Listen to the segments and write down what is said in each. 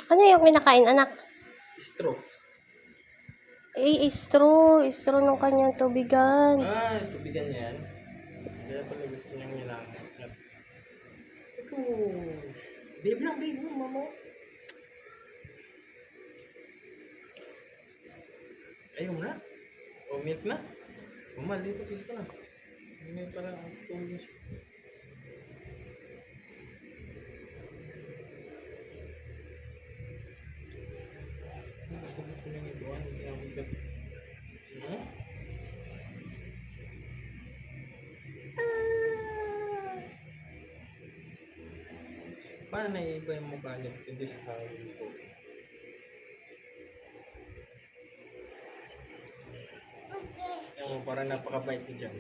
Ano yung kinakain, anak? Straw. Straw. Straw ng kanyang tubigan. Ah, tubigan yan. Kaya pala gusto niyang nilangan. Ito. Babe lang, babe. Mama. Ayaw na. O, milk na. Mama, dito, please ka na. Hindi parang ang tulog siya. Gusto niyang ituan. Hindi ako ito. Paano naiiba yung mukha niya? Hindi sa kawin ko. Ewan, parang napakabait ko dyan.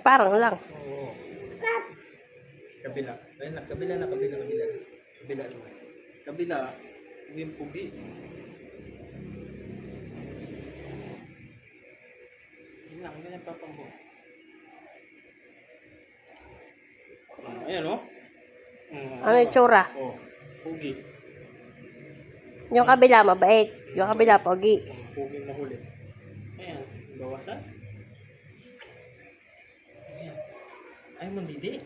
Parang lang. Oo. Kabila. Ayun na, kabila na, kabila. Kabila naman. Kabila, yung pugi. Yun lang, ganyan papambo. Ayan o. Ano yung tsura? Oo, pugi. Yung kabila, mabait. Yung kabila, pogi. Pugi na huli. Ayan, bawasan. Ayan. Ay, mandidi.